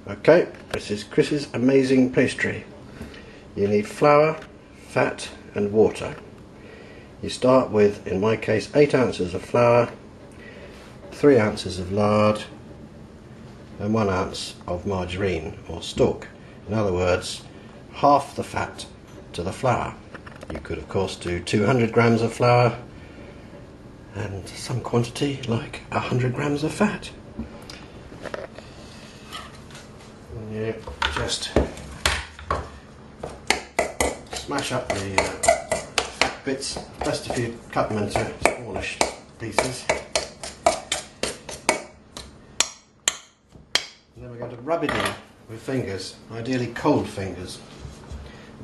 Okay, this is Chris's amazing pastry. You need flour, fat and water. You start with, in my case, 8 ounces of flour, 3 ounces of lard and 1 ounce of margarine or stalk. In other words, half the fat to the flour. You could of course do 200 grams of flour and some quantity like 100 grams of fat. And you just smash up the fat bits, best if you cut them into smallish pieces. And then we're going to rub it in with fingers, ideally cold fingers.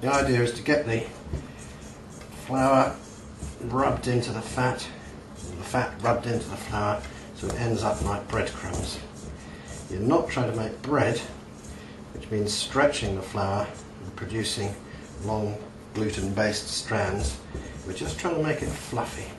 The idea is to get the flour rubbed into the fat, and the fat rubbed into the flour, so it ends up like breadcrumbs. You're not trying to make bread, which means stretching the flour and producing long gluten-based strands. We're just trying to make it fluffy.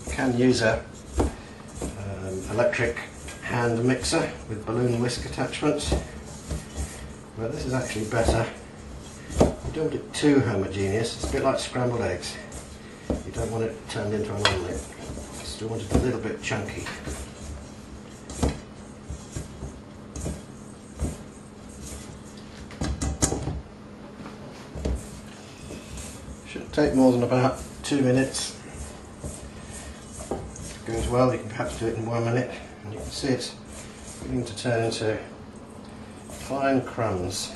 You can use a electric hand mixer with balloon whisk attachments, but this is actually better. You don't want it too homogeneous. It's a bit like scrambled eggs. You don't want it turned into an omelette. You still want it a little bit chunky. Shouldn't take more than about 2 minutes. If it goes well, you can perhaps do it in 1 minute, and you can see it's beginning to turn into fine crumbs.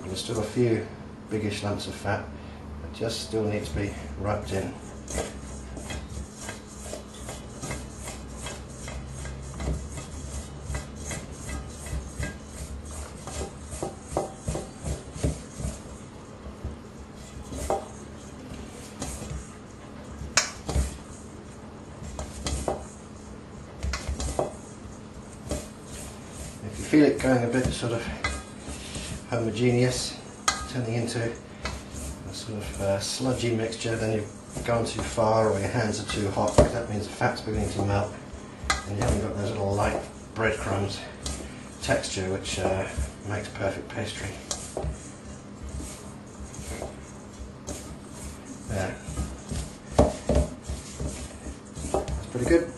And there's still a few biggish lumps of fat that just still need to be rubbed in. If you feel it going a bit sort of homogeneous, turning into a sort of sludgy mixture, then you've gone too far or your hands are too hot, because that means the fat's beginning to melt and you haven't got those little light breadcrumbs texture which makes perfect pastry. There. That's pretty good.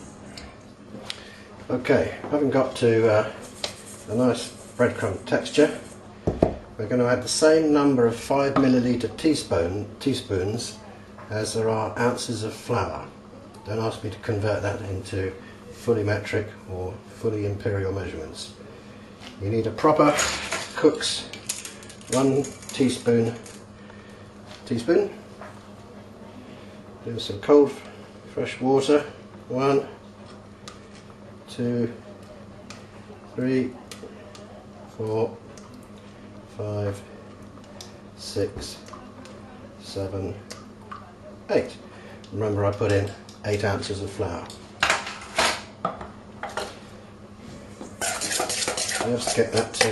Okay, having got to a nice breadcrumb texture, we're going to add the same number of 5 milliliter teaspoons as there are ounces of flour. Don't ask me to convert that into fully metric or fully imperial measurements. You need a proper cook's 1 teaspoon. Do some cold fresh water. 1, 2, 3, 4, 5, 6, 7, 8. Remember, I put in 8 ounces of flour. Just get that to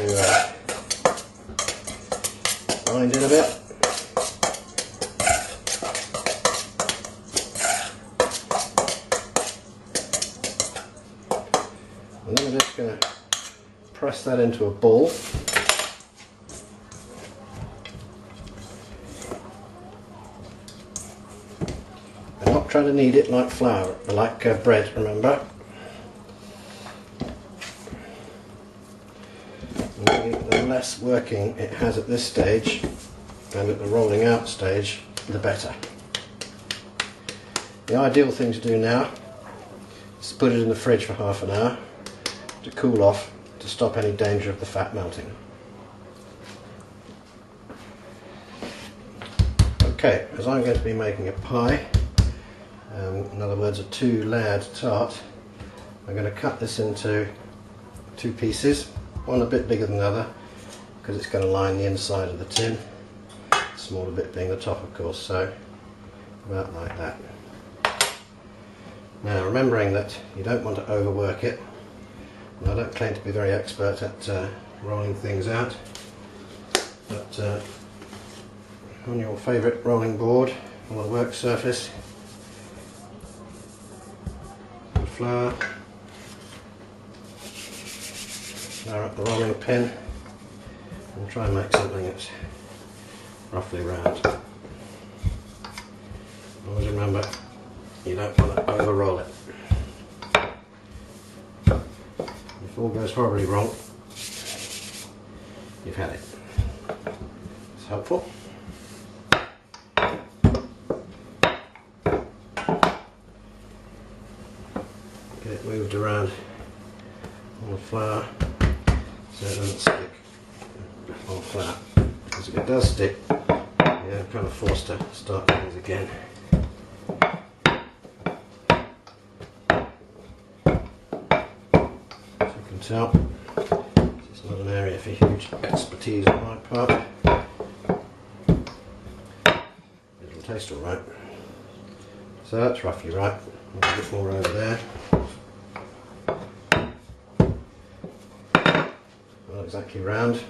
bind in a bit. And then we're just going to press that into a ball. I'm not trying to knead it like flour, like bread, remember. The less working it has at this stage and at the rolling out stage, the better. The ideal thing to do now is put it in the fridge for half an hour to cool off, to stop any danger of the fat melting. Okay, as I'm going to be making a pie, in other words a 2-layered tart, I'm going to cut this into 2 pieces, one a bit bigger than the other because it's going to line the inside of the tin, the smaller bit being the top of course, so about like that. Now remembering that you don't want to overwork it, and I don't claim to be very expert at rolling things out, but on your favourite rolling board or the work surface. Put flour. Flour up the rolling pin and try and make something that's roughly round. Always remember, you don't want to over roll it. If all goes horribly wrong, you've had it. It's helpful. Get it moved around on the flour so it doesn't stick on flat. Because if it does stick, you're kind of forced to start things again. As you can tell, it's not an area for huge expertise on my part. It'll taste alright. So that's roughly right. A bit more over there. Not exactly round.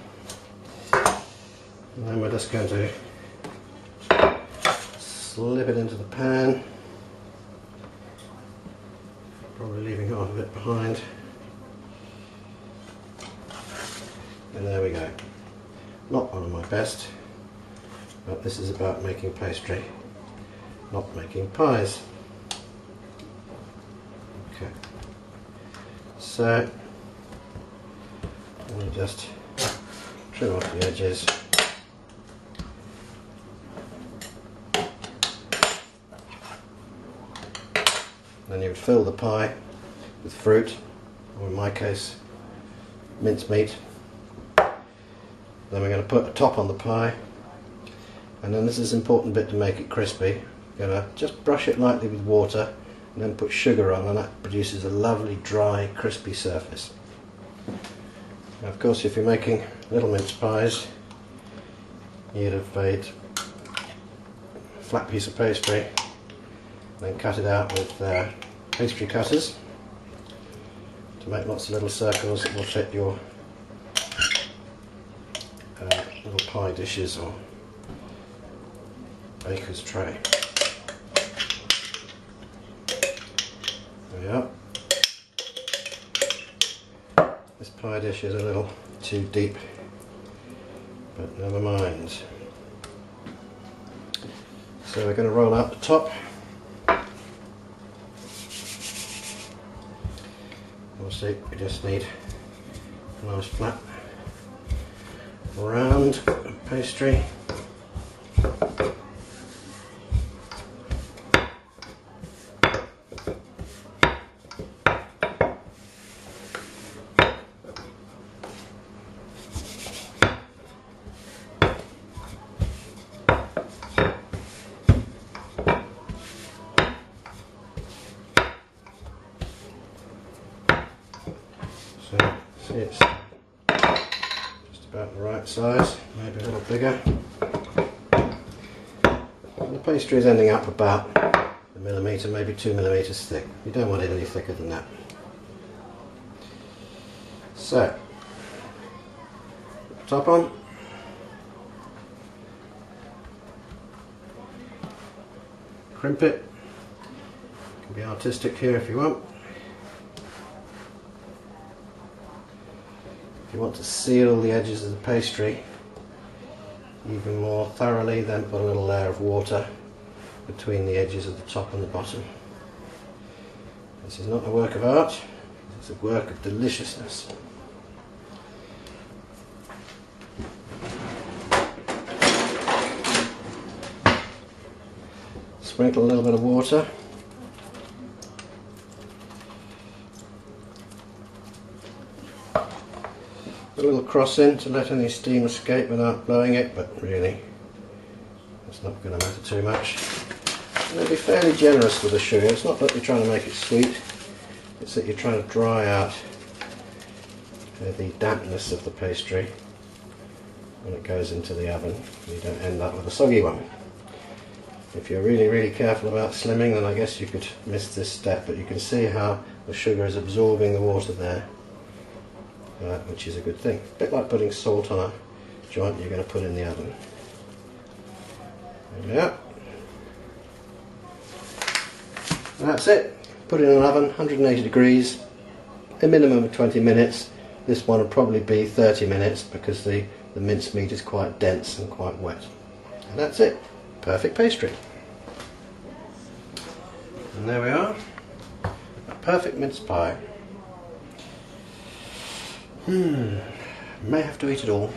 And then we're just going to slip it into the pan, probably leaving half of it behind. And there we go. Not one of my best, but this is about making pastry, not making pies. Okay. So, let me just trim off the edges. Then you would fill the pie with fruit, or in my case, mince meat. Then we're going to put a top on the pie, and then this is an important bit to make it crispy. We're going to just brush it lightly with water, and then put sugar on, and that produces a lovely, dry, crispy surface. Now, of course, if you're making little mince pies, you'd have made a flat piece of pastry, then cut it out with pastry cutters to make lots of little circles that will fit your little pie dishes or baker's tray. There we are. This pie dish is a little too deep, but never mind. So we're going to roll out the top. Obviously we just need a nice flat round pastry. So see, it's just about the right size, maybe a little bigger. And the pastry is ending up about a millimetre, maybe 2 millimetres thick. You don't want it any thicker than that. So, top on. Crimp it. You can be artistic here if you want. If you want to seal the edges of the pastry even more thoroughly, then put a little layer of water between the edges of the top and the bottom. This is not a work of art, it's a work of deliciousness. Sprinkle a little bit of water. A little crossing to let any steam escape without blowing it, but really it's not going to matter too much. And then be fairly generous with the sugar. It's not that you're trying to make it sweet, it's that you're trying to dry out the dampness of the pastry when it goes into the oven. You don't end up with a soggy one. If you're really careful about slimming, then I guess you could miss this step, but you can see how the sugar is absorbing the water there. Which is a good thing. A bit like putting salt on a joint you're going to put in the oven. Yeah. And that's it. Put it in an oven, 180 degrees, a minimum of 20 minutes. This one will probably be 30 minutes because the mincemeat is quite dense and quite wet. And that's it. Perfect pastry. And there we are. A perfect mince pie. May have to eat it all.